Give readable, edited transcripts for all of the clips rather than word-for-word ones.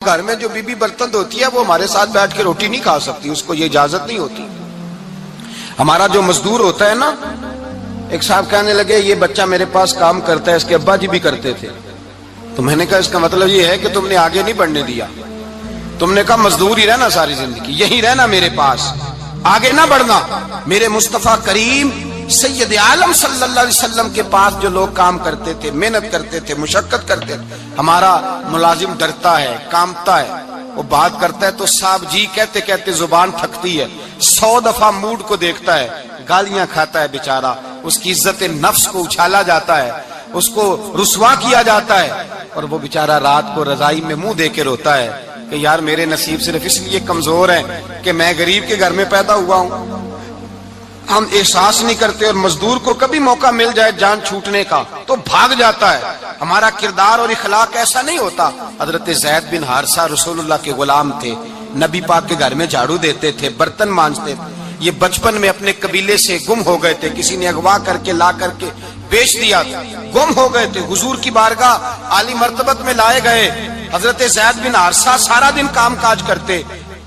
گھر میں جو بیوی برتن دھوتی ہے وہ ہمارے ساتھ بیٹھ کے روٹی نہیں کھا سکتی، اس کو یہ اجازت نہیں ہوتی۔ ہمارا جو مزدور ہوتا ہے نا، ایک صاحب کہنے لگے یہ بچہ میرے پاس کام کرتا ہے، اس کے ابا جی بھی کرتے تھے، تو میں نے کہا اس کا مطلب یہ ہے کہ تم نے آگے نہیں بڑھنے دیا، تم نے کہا مزدور ہی رہنا ساری زندگی، یہی رہنا میرے پاس، آگے نہ بڑھنا۔ میرے مصطفیٰ کریم سید عالم صلی اللہ علیہ وسلم کے پاس جو لوگ کام کرتے تھے، محنت کرتے تھے، مشقت کرتے تھے، ہمارا ملازم ڈرتا ہے، کامتا ہے، وہ بات کرتا ہے تو صاحب جی کہتے کہتے زبان تھکتی ہے، 100 دفعہ موڈ کو دیکھتا ہے، گالیاں کھاتا ہے بیچارہ، اس کی عزت نفس کو اچھالا جاتا ہے، اس کو رسوا کیا جاتا ہے، اور وہ بیچارہ رات کو رضائی میں منہ دے کے روتا ہے کہ یار میرے نصیب صرف اس لیے کمزور ہیں کہ میں غریب کے گھر میں پیدا ہوا ہوں۔ ہم احساس نہیں کرتے، اور مزدور کو کبھی موقع مل جائے جان چھوٹنے کا تو بھاگ جاتا ہے۔ ہمارا کردار اور اخلاق ایسا نہیں ہوتا۔ حضرت زید بن حارثہ رسول اللہ کے غلام تھے، نبی پاک کے گھر میں جھاڑو دیتے تھے، برتن مانجتے تھے، یہ بچپن میں اپنے قبیلے سے گم ہو گئے تھے، کسی نے اغوا کر کے لا کر کے بیچ دیا تھا، گم ہو گئے تھے، حضور کی بارگاہ عالی مرتبت میں لائے گئے۔ حضرت زید بن حارثہ سارا دن کام کاج کرتے،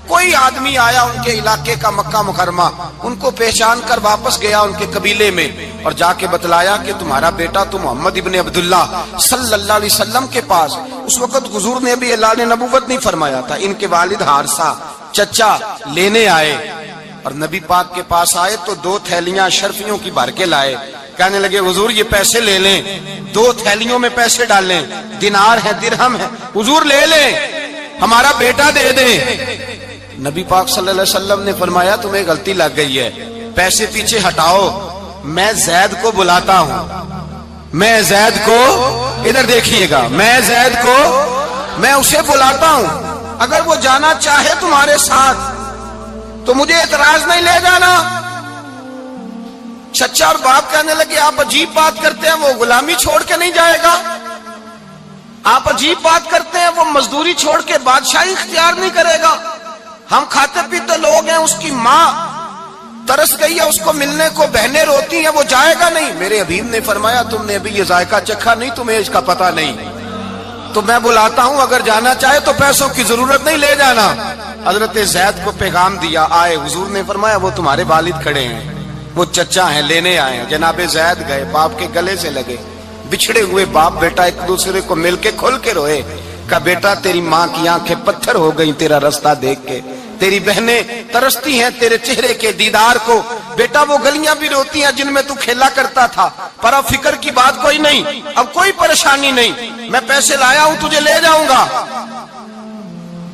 کوئی آدمی آیا ان کے علاقے کا مکہ مکرمہ، ان کو پہچان کر واپس گیا ان کے قبیلے میں اور جا کے بتلایا کہ تمہارا بیٹا تو محمد ابن عبداللہ صلی اللہ علیہ وسلم کے پاس۔ اس وقت حضور نے بھی اللہ نے نبوت نہیں فرمایا تھا، ان کے والد حارثہ چچا لینے آئے اور نبی پاک کے پاس آئے تو 2 تھیلیاں شرفیوں کی بھر کے لائے، کہنے لگے حضور یہ پیسے لے لیں، 2 تھیلیوں میں پیسے ڈالیں، دینار ہے درہم ہے، حضور لے لیں، ہمارا بیٹا دے دیں۔ نبی پاک صلی اللہ علیہ وسلم نے فرمایا تمہیں غلطی لگ گئی ہے، پیسے پیچھے ہٹاؤ، میں زید کو بلاتا ہوں، میں زید کو، ادھر دیکھیے گا، میں زید کو، میں اسے بلاتا ہوں، اگر وہ جانا چاہے تمہارے ساتھ تو مجھے اعتراض نہیں، لے جانا۔ چچا اور باپ کہنے لگے آپ عجیب بات کرتے ہیں، وہ غلامی چھوڑ کے نہیں جائے گا، آپ عجیب بات کرتے ہیں، وہ مزدوری چھوڑ کے بادشاہی اختیار نہیں کرے گا، ہم کھاتے پیتے لوگ ہیں، اس کی ماں ترس گئی ہے اس کو ملنے کو، بہنیں روتی ہیں، وہ جائے گا نہیں۔ میرے حبیب نے فرمایا تم نے ابھی یہ ذائقہ چکھا نہیں، تمہیں اس کا پتہ نہیں، تو میں بلاتا ہوں، اگر جانا چاہے تو پیسوں کی ضرورت نہیں، لے جانا۔ حضرت زید کو پیغام دیا، آئے، حضور نے فرمایا وہ تمہارے والد کھڑے ہیں، وہ چچا ہیں، لینے آئے ہیں۔ جناب زید گئے، باپ کے گلے سے لگے، بچھڑے ہوئے باپ بیٹا ایک دوسرے کو مل کے کھل کے روئے، کہا بیٹا تیری ماں کی آنکھیں پتھر ہو گئی تیرا رستہ دیکھ کے، تیری بہنیں ترستی ہیں تیرے چہرے کے دیدار کو، بیٹا وہ گلیاں بھی روتی ہیں جن میں تو کھیلا کرتا تھا، پر اب فکر کی بات کوئی نہیں، اب کوئی پریشانی نہیں، میں پیسے لایا ہوں تجھے لے جاؤں گا۔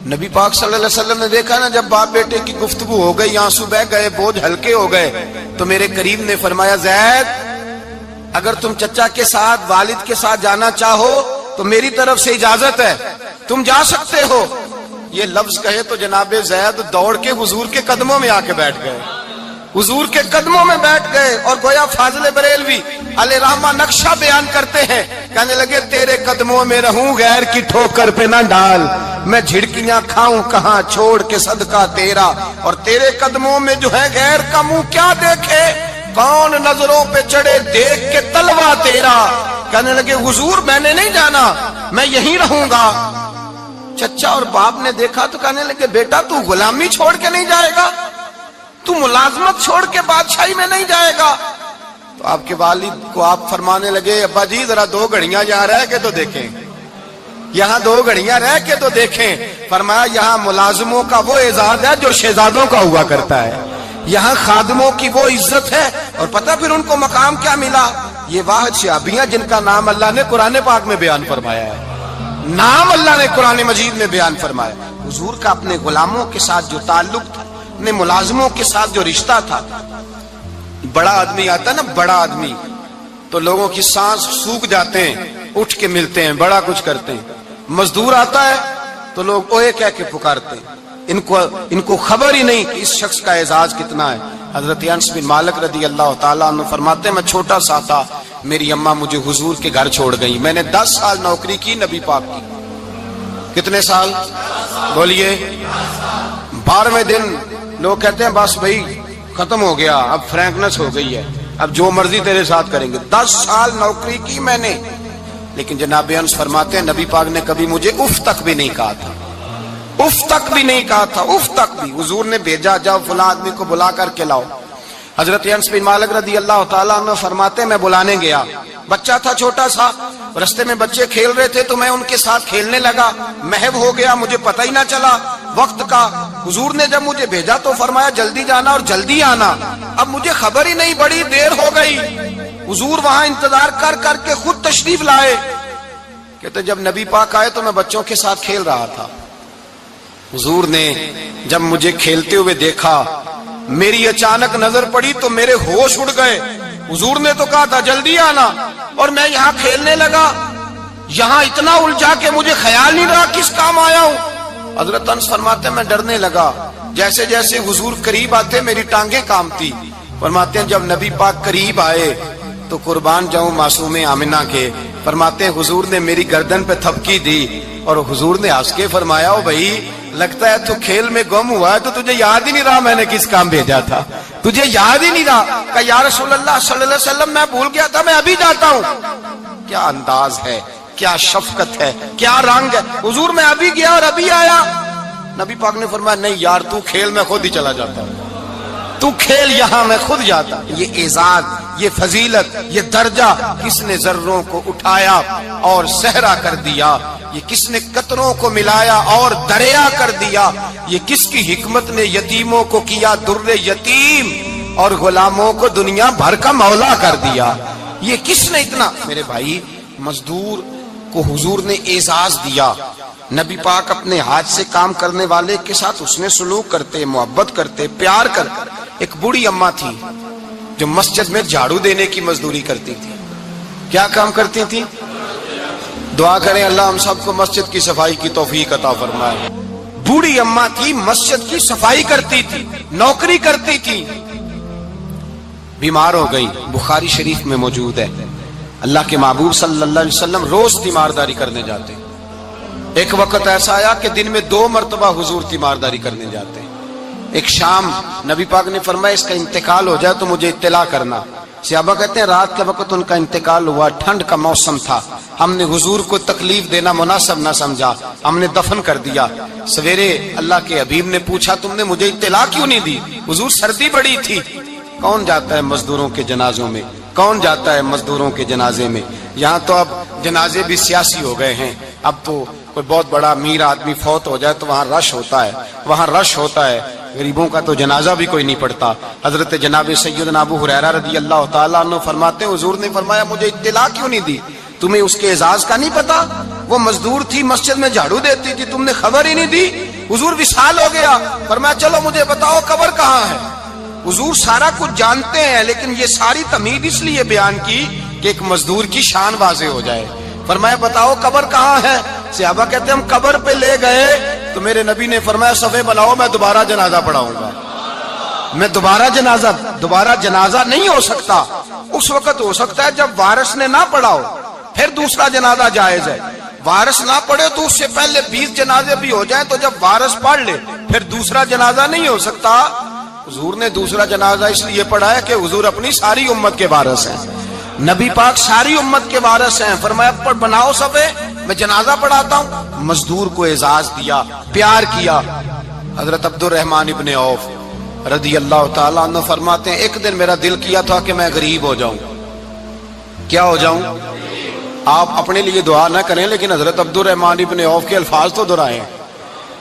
نبی پاک صلی اللہ علیہ وسلم نے دیکھا نا جب باپ بیٹے کی گفتگو ہو گئی، آنسو بہ گئے، بوجھ ہلکے ہو گئے، تو میرے کریم نے فرمایا زید اگر تم چچا کے ساتھ والد کے ساتھ جانا چاہو تو میری طرف سے اجازت ہے، تم جا سکتے ہو۔ یہ لفظ کہے تو جناب زید دوڑ کے حضور کے قدموں میں آ کے بیٹھ گئے، حضور کے قدموں میں بیٹھ گئے، اور گویا فاضل بریلوی علیہ رحمہ نقشہ بیان کرتے ہیں، کہنے لگے تیرے قدموں میں رہوں غیر کی ٹھوکر پہ نہ ڈال، میں جھڑکیاں کھاؤں کہاں چھوڑ کے صدقہ تیرا، اور تیرے قدموں میں جو ہے غیر کا منہ کیا دیکھے، کون نظروں پہ چڑھے دیکھ کے تلوا تیرا۔ کہنے لگے حضور میں نے نہیں جانا، میں یہیں رہوں گا۔ چچا اور باپ نے دیکھا تو کہنے لگے بیٹا تو غلامی چھوڑ کے نہیں جائے گا، تو ملازمت چھوڑ کے بادشاہی میں نہیں جائے گا۔ تو آپ کے والد کو آپ فرمانے لگے ابا جی ذرا 2 گھڑیاں یہاں رہ کے تو دیکھیں، یہاں 2 گھڑیاں رہ کے تو دیکھیں۔ فرمایا یہاں ملازموں کا وہ اعزاز ہے جو شہزادوں کا ہوا کرتا ہے، یہاں خادموں کی وہ عزت ہے، اور پتہ پھر ان کو مقام کیا ملا، یہ واحد شہابیاں جن کا نام اللہ نے قرآن پاک میں بیان فرمایا ہے، نام اللہ نے قرآن مجید میں بیان فرمایا۔ حضور کا اپنے غلاموں کے ساتھ جو تعلق تھا، اپنے ملازموں کے ساتھ جو رشتہ تھا، بڑا آدمی آتا نا، بڑا آدمی تو لوگوں کی سانس سوکھ جاتے ہیں، اٹھ کے ملتے ہیں، بڑا کچھ کرتے ہیں، مزدور آتا ہے تو لوگ اوے کہہ کے پکارتے ہیں، ان کو خبر ہی نہیں کہ اس شخص کا اعزاز کتنا ہے۔ حضرت انس بن مالک رضی اللہ تعالیٰ عنہ فرماتے ہیں میں چھوٹا سا تھا، میری اماں مجھے حضور کے گھر چھوڑ گئی، میں نے 10 سال نوکری کی نبی پاک کی۔ کتنے سال بولیے؟ 12ویں دن لوگ کہتے ہیں بس بھائی ختم ہو گیا، اب فرینکنس ہو گئی ہے، اب جو مرضی تیرے ساتھ کریں گے۔ 10 سال نوکری کی میں نے، لیکن جناب انس فرماتے ہیں نبی پاک نے کبھی مجھے اف تک بھی نہیں کہا تھا، اف تک بھی نہیں کہا تھا، اف تک بھی۔ حضور نے بھیجا جاؤ فلاں آدمی کو بلا کر کے لاؤ۔ حضرت انس بن مالک رضی اللہ تعالیٰ عنہ فرماتے میں بلانے گیا، بچہ تھا چھوٹا سا، رستے میں بچے کھیل رہے تھے تو میں ان کے ساتھ کھیلنے لگا، محو ہو گیا، مجھے پتہ ہی نہ چلا وقت کا۔ حضور نے جب مجھے بھیجا تو فرمایا جلدی جانا اور جلدی آنا۔ اب مجھے خبر ہی نہیں، بڑی دیر ہو گئی۔ حضور وہاں انتظار کر کر کے خود تشریف لائے۔ کہتے جب نبی پاک آئے تو میں بچوں کے ساتھ کھیل رہا تھا۔ حضور نے جب مجھے کھیلتے ہوئے دیکھا، میری اچانک نظر پڑی تو میرے ہوش اڑ گئے۔ حضور نے تو کہا تھا جلدی آنا، اور میں یہاں کھیلنے لگا، یہاں اتنا الجھا کہ مجھے خیال نہیں رہا کس کام آیا ہوں۔ حضرت انس فرماتے ہیں میں ڈرنے لگا، جیسے جیسے حضور قریب آتے میری ٹانگیں کانپتی۔ فرماتے ہیں جب نبی پاک قریب آئے تو قربان جاؤں معصوم آمنہ کے، فرماتے ہیں حضور نے میری گردن پہ تھپکی دی اور حضور نے ہنس کے فرمایا او بھائی لگتا ہے تو کھیل میں گم ہوا ہے تو تجھے یاد ہی نہیں رہا میں نے کس کام بھیجا تھا، تجھے یاد ہی نہیں رہا۔ کہ یا رسول اللہ صلی اللہ علیہ وسلم میں بھول گیا تھا، میں ابھی جاتا ہوں۔ کیا انداز ہے، کیا شفقت ہے، کیا رنگ ہے۔ حضور میں ابھی گیا اور ابھی آیا۔ نبی پاک نے فرمایا نہیں یار تو کھیل میں خود ہی چلا جاتا، تو کھیل یہاں میں خود جاتا۔ یہ اعزاز، یہ فضیلت، یہ درجہ کس نے ذروں کو اٹھایا اور صحرا کر دیا، یہ کس نے قطروں کو ملایا اور دریا کر دیا، یہ کس کی حکمت نے یتیموں کو کیا در یتیم اور غلاموں کو دنیا بھر کا مولا کر دیا، یہ کس نے اتنا۔ میرے بھائی مزدور کو حضور نے اعزاز دیا۔ نبی پاک اپنے ہاتھ سے کام کرنے والے کے ساتھ اس نے سلوک کرتے، محبت کرتے، پیار کرتے۔ ایک بوڑھی اماں تھی جو مسجد میں جھاڑو دینے کی مزدوری کرتی تھی۔ کیا کام کرتی تھی؟ دعا کریں اللہ ہم سب کو مسجد کی صفائی کی توفیق عطا فرمائے۔ بوڑھی اماں تھی، مسجد کی صفائی کرتی تھی، نوکری کرتی تھی، بیمار ہو گئی۔ بخاری شریف میں موجود ہے اللہ کے محبوب صلی اللہ علیہ وسلم روز تیمارداری کرنے جاتے۔ ایک وقت ایسا آیا کہ دن میں 2 مرتبہ حضور تیمارداری کرنے جاتے۔ ایک شام نبی پاک نے فرمایا اس کا انتقال ہو جائے تو مجھے اطلاع کرنا۔ صحابہ کہتے ہیں رات کے وقت ان کا انتقال ہوا، ٹھنڈ کا موسم تھا، ہم نے حضور کو تکلیف دینا مناسب نہ سمجھا، ہم نے دفن کر دیا۔ سویرے اللہ کے حبیب نے پوچھا تم نے مجھے اطلاع کیوں نہیں دی؟ حضور سردی بڑی تھی۔ کون جاتا ہے مزدوروں کے جنازوں میں؟ کون جاتا ہے مزدوروں کے جنازے میں؟ یہاں تو اب جنازے بھی سیاسی ہو گئے ہیں، اب تو کوئی بہت بڑا امیر آدمی فوت ہو جائے تو وہاں رش ہوتا ہے، وہاں رش ہوتا ہے، غریبوں کا تو جنازہ بھی کوئی نہیں پڑتا۔ حضرت جناب سیدنا ابو ہریرہ رضی اللہ تعالیٰ عنہ فرماتے ہیں حضور نے فرمایا مجھے اطلاع کیوں نہیں دی؟ تمہیں اس کے اعزاز کا نہیں پتا؟ وہ مزدور تھی، مسجد میں جھاڑو دیتی تھی، تم نے خبر ہی نہیں دی؟ حضور وصال ہو گیا، فرمایا چلو مجھے بتاؤ قبر کہاں ہے؟ حضور سارا کچھ جانتے ہیں لیکن یہ ساری تمہید اس لیے بیان کی کہ ایک مزدور کی شان واضح ہو جائے۔ فرمایا بتاؤ قبر کہاں ہے؟ صحابہ کہتے ہیں ہم قبر پہ لے گئے تو میرے نبی نے فرمایا صفے بناؤ میں دوبارہ جنازہ پڑھاؤں گا۔ میں دوبارہ جنازہ نہیں ہو سکتا، اس وقت ہو سکتا ہے جب وارث نے نہ پڑھاؤ، پھر دوسرا جنازہ جائز ہے۔ وارث نہ پڑھے تو اس سے پہلے 20 جنازے بھی ہو جائیں تو جب وارث پڑھ لے پھر دوسرا جنازہ نہیں ہو سکتا۔ حضور نے دوسرا جنازہ اس لیے پڑھا ہے کہ حضور اپنی ساری امت کے وارث ہیں، نبی پاک ساری امت کے وارث ہیں۔ فرمایا پر بناؤ صفے میں جنازہ پڑھاتا ہوں۔ مزدور کو اعزاز دیا، پیار کیا۔ حضرت عبد الرحمن ابن عوف رضی اللہ تعالیٰ عنہ فرماتے ہیں ایک دن میرا دل کیا تھا کہ میں غریب ہو جاؤں۔ کیا ہو جاؤں؟ آپ اپنے لیے دعا نہ کریں لیکن حضرت عبد الرحمن ابن عوف کے الفاظ تو دہرائیں۔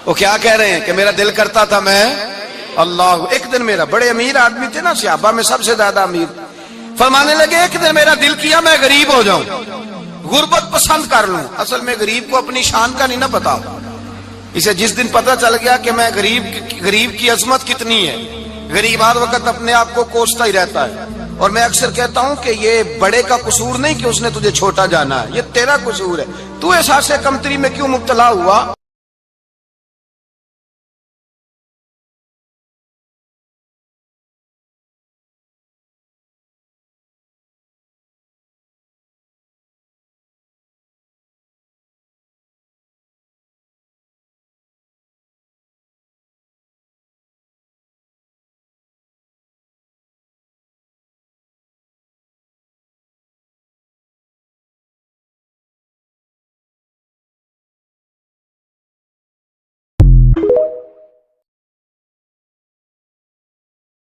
وہ کیا کہہ رہے ہیں کہ میرا دل کرتا تھا میں اللہ، ایک دن میرا، بڑے امیر آدمی تھے نا، صحابہ میں سب سے زیادہ امیر، فرمانے لگے ایک دن میرا دل کیا میں غریب ہو جاؤں، غربت پسند کر لوں۔ اصل میں غریب کو اپنی شان کا نہیں نہ پتا، اسے جس دن پتہ چل گیا کہ میں غریب کی عظمت کتنی ہے، غریب ہر وقت اپنے آپ کو کوستا ہی رہتا ہے۔ اور میں اکثر کہتا ہوں کہ یہ بڑے کا قصور نہیں کہ اس نے تجھے چھوٹا جانا ہے، یہ تیرا قصور ہے، تو احساس کمتری میں کیوں مبتلا ہوا؟ ہے۔